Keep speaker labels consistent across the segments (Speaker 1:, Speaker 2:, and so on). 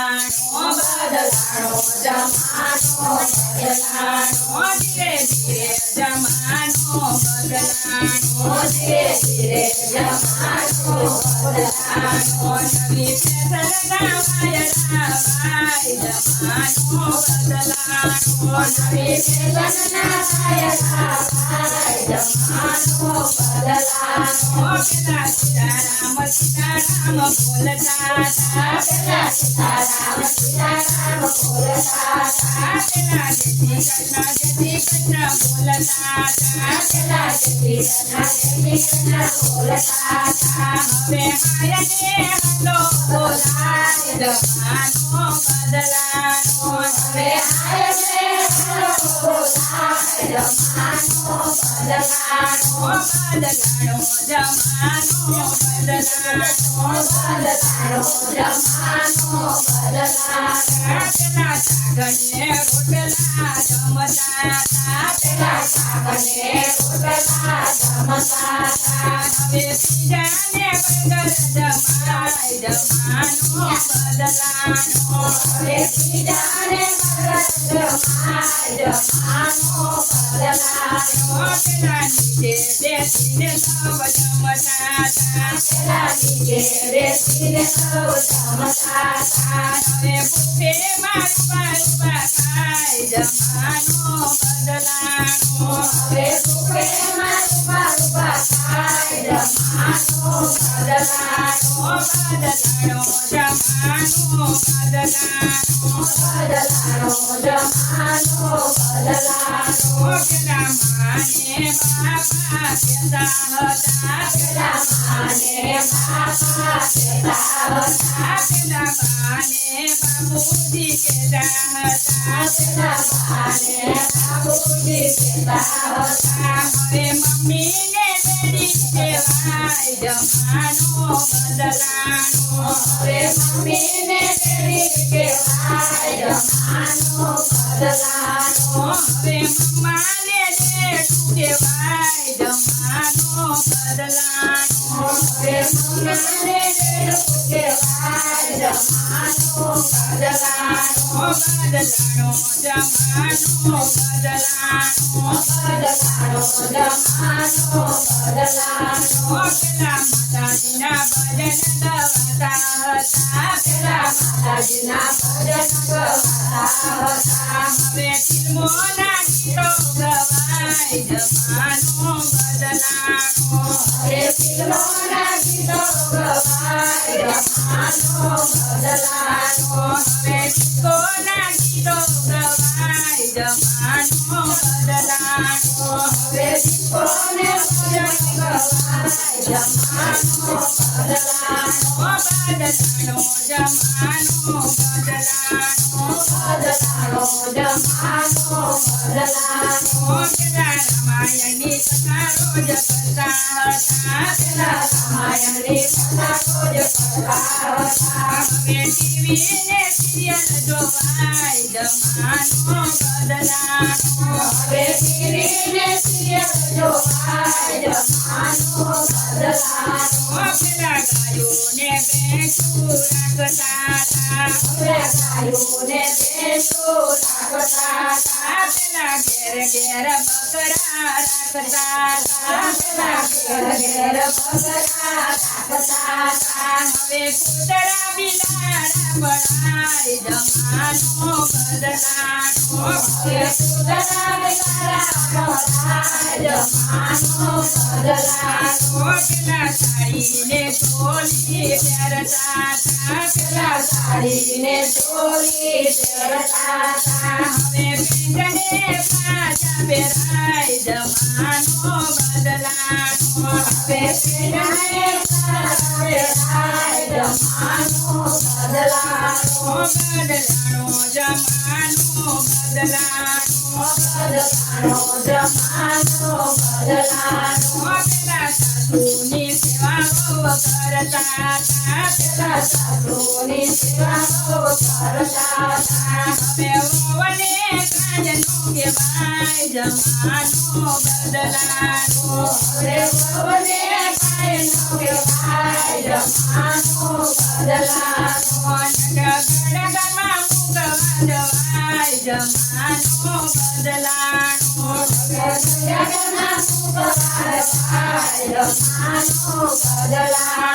Speaker 1: બદલાણો બદલાણો જમાનો બદલાણો ધીરે ધીરે જમાનો બદલાણો ધીરે ધીરે જમાનો બદલાણો નવી ફેશન ગાવાય રાવાય જમાનો બદલાણો નવી ફેશન ગાવાય રાવાય જમાનો બદલાણો પેલા સીતારામ સીતારામ બોલતા હતા પેલા સીતારામ સીતારામ બોલતા હતા પેલા જેથી કૃષ્ણ બોલતા હતા પેલા જેથી કૃષ્ણ બોલતા હતા હવે હાયને હલો બોલાય જમાનો બદલાણો હવે હાયને હલો બોલાય જમાનો બદલાણો બદલાણો જમાનો બદલાણો બદલાણો જમાનો બદલાણો પેલા સાગરને રોટલા જમતા હતા પેલા સાગરને રોટલા જમતા હતા હવે પીજાને બર્ગર જમાય જમાનો બદલાણો હવે પીજાને બર્ગર જમાય જમાનો બદલાણો પેલા નીચે બેસીને સૌ જમતા હતા પેલા નીચે બેસીને સૌ જમતા હતા હવે બુફે મારું ખાય જમાનો બદલાણો હવે બુફે મારું ખાય જમાનો બદલાણો બદલાણો જમાનો બદલાણો બદલાણો જમાનો બદલાણો પેલા માને બાપા કહેતા હતા પેલા માને બાપા કહેતા હતા પેલા બાને બાપુજી કહેતા હતા પેલા બાને બાપુજી કહેતા હતા હવે મમ્મીને ડેડી કહેવાય જમાનો બદલાણો હવે મમ્મીને ડેડી કહેવાય જમાનો બદલાણો હવે મમ્માને ડેડું કહેવાય જમાનો બદલાણો હવે મમ્માને ડેડું કહેવાય જમાનો બદલાણો બદલાણો જમાનો બદલાણો બદલાણો જમાનો બદલાણો પેલા માતાજીના ભજન ગવાતા હતા પેલા માતાજીના ભજન ગવાતા હતા હવે ફિલ્મોના ગીતો ગવાય જમાનો બદલાણો હવે ફિલ્મોના ગીતો ગવાય જમાનો બદલાણો હવે ડિસ્કોના ગીતો ગવાય જમાનો બદલાણો હવે ડિસ્કોને ભજન ગવાય જમાનો બદલાણો બદલાણો જમાનો બદલાણો બદલાણો જમાનો બદલાણો પેલા રામાયણની કથા રોજ કરતા હતા પેલા રામાયણની કથા રોજ કરતા હતા હવે ટીવીને સિરિયલ જોવાય જમાનો બદલાણો હવે ટીવીને સિરિયલ જોવાય જમાનો બદલાણો પેલા ગાયોને ભેંસું રાખતા હતા હવે ગાયોને ભેંસું રાખતા હતા પેલા ઘેર ઘેર બકરા રાખતા હતા પેલા ઘેર ઘેર બકરા રાખતા હતા હવે કૂતરા બિલાડા બનાય જમાનો બદલાણો હવે કૂતરા બિલાડા બનાય જમાનો બદલાણો પેલા સાડીને ચોલી પહેરતા હતા પેલા સાડીને ચોલી પહેરતા હતા હવે પેન્ટને પાછા પહેરાય જમાનો બદલાણો હવે પેન્ટને પાછા પહેરાય જમાનો બદલાણો બદલાણો જમાનો બદલાણો બદલાણો જમાનો બદલાણો પેલા સાસુની સેવા બહુ કરતા હતા પેલા સાસુની સેવા બહુ કરતા હતા હવે વહુને કાજનું કહેવાય જમાનો બદલાણો હવે વહુને એનો કહેવાય જમાનો બદલાનો નગરમાં મૂકવા જવાય જમાનો બદલાનો નગરમાં મૂકવા જવાય જમાનો બદલાનો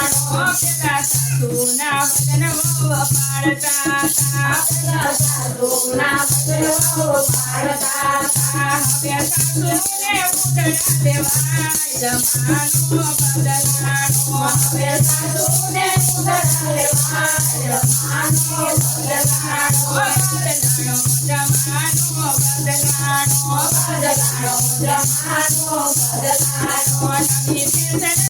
Speaker 1: પેલા સાસુના વચન બહુ પાડતા હતા પેલા સાસુના વચન બહુ પાડતા હતા હવે સાસુને ઉતરા દેવાય જમાનો બદલાનો હવે સાસુને ઉતરા દેવાય જમાનો બદલાનો જમાનો બદલાનો બદલાનો જમાનો બદલાનો